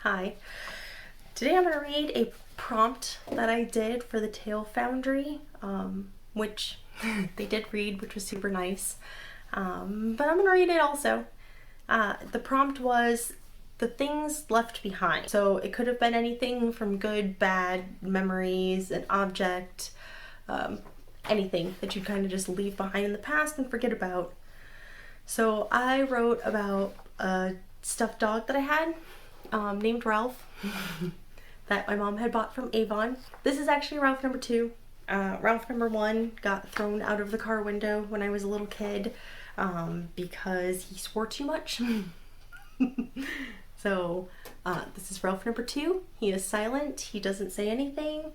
Hi. Today I'm going to read a prompt that I did for the Tale Foundry, which they did read, which was super nice. But I'm going to read it also. The prompt was the things left behind. So it could have been anything from good, bad, memories, an object, anything that you kind of just leave behind in the past and forget about. So I wrote about a stuffed dog that I had named Ralph that my mom had bought from Avon. This is actually Ralph number 2. Ralph number 1 got thrown out of the car window when I was a little kid because he swore too much. So this is Ralph number 2. He is silent. He doesn't say anything.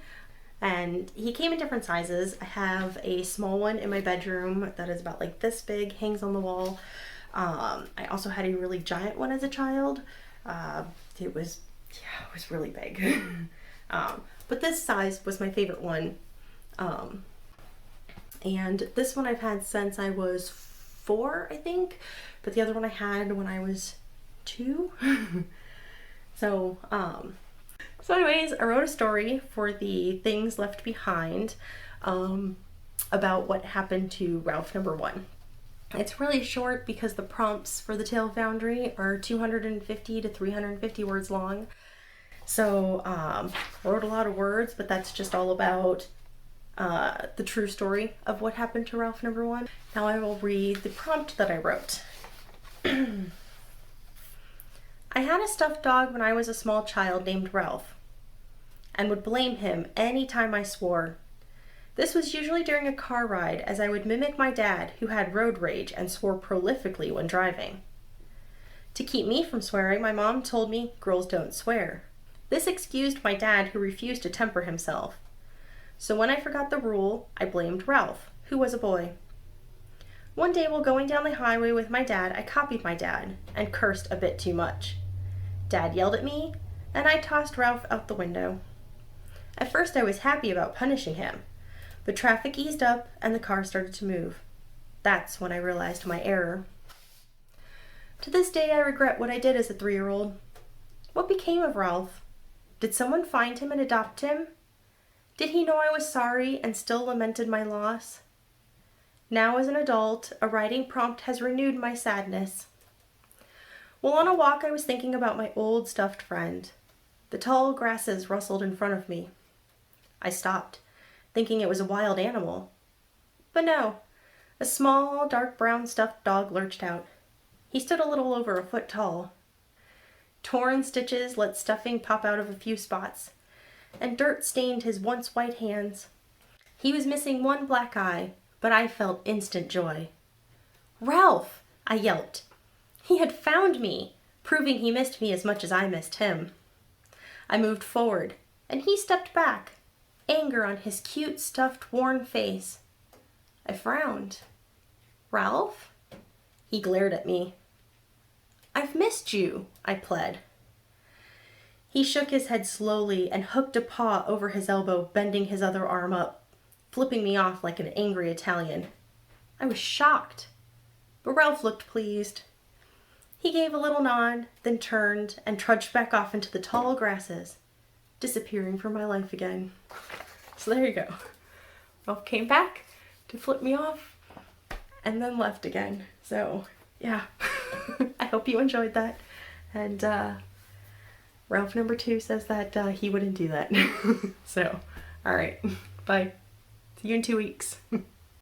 And he came in different sizes. I have a small one in my bedroom that is about like this big, hangs on the wall. I also had a really giant one as a child. It was really big. But this size was my favorite one. And this one I've had since I was 4, I think. But the other one I had when I was 2. So anyways, I wrote a story for the Things Left Behind about what happened to Ralph number 1. It's really short because the prompts for the Tale Foundry are 250 to 350 words long. So I wrote a lot of words, but that's just all about the true story of what happened to Ralph number 1. Now I will read the prompt that I wrote. I had a stuffed dog when I was a small child named Ralph, and would blame him any time I swore. This was usually during a car ride, as I would mimic my dad, who had road rage and swore prolifically when driving. To keep me from swearing, my mom told me girls don't swear. This excused my dad, who refused to temper himself. So when I forgot the rule, I blamed Ralph, who was a boy. One day while going down the highway with my dad, I copied my dad and cursed a bit too much. Dad yelled at me, and I tossed Ralph out the window. At first I was happy about punishing him, but traffic eased up and the car started to move. That's when I realized my error. To this day I regret what I did as a 3-year-old. What became of Ralph? Did someone find him and adopt him? Did he know I was sorry and still lamented my loss? Now as an adult, a writing prompt has renewed my sadness. While on a walk I was thinking about my old stuffed friend. The tall grasses rustled in front of me. I stopped, thinking it was a wild animal. But no, a small, dark brown stuffed dog lurched out. He stood a little over a foot tall. Torn stitches let stuffing pop out of a few spots, and dirt stained his once white hands. He was missing one black eye, but I felt instant joy. "Ralph!" I yelped. He had found me, proving he missed me as much as I missed him. I moved forward, and he stepped back, anger on his cute, stuffed, worn face. I frowned. "Ralph?" He glared at me. "I've missed you," I pled. He shook his head slowly and hooked a paw over his elbow, bending his other arm up, flipping me off like an angry Italian. I was shocked, but Ralph looked pleased. He gave a little nod, then turned and trudged back off into the tall grasses, disappearing from my life again. So there you go. Ralph came back to flip me off and then left again. So yeah, I hope you enjoyed that. And Ralph number 2 says that he wouldn't do that. So, all right, bye. See you in 2 weeks.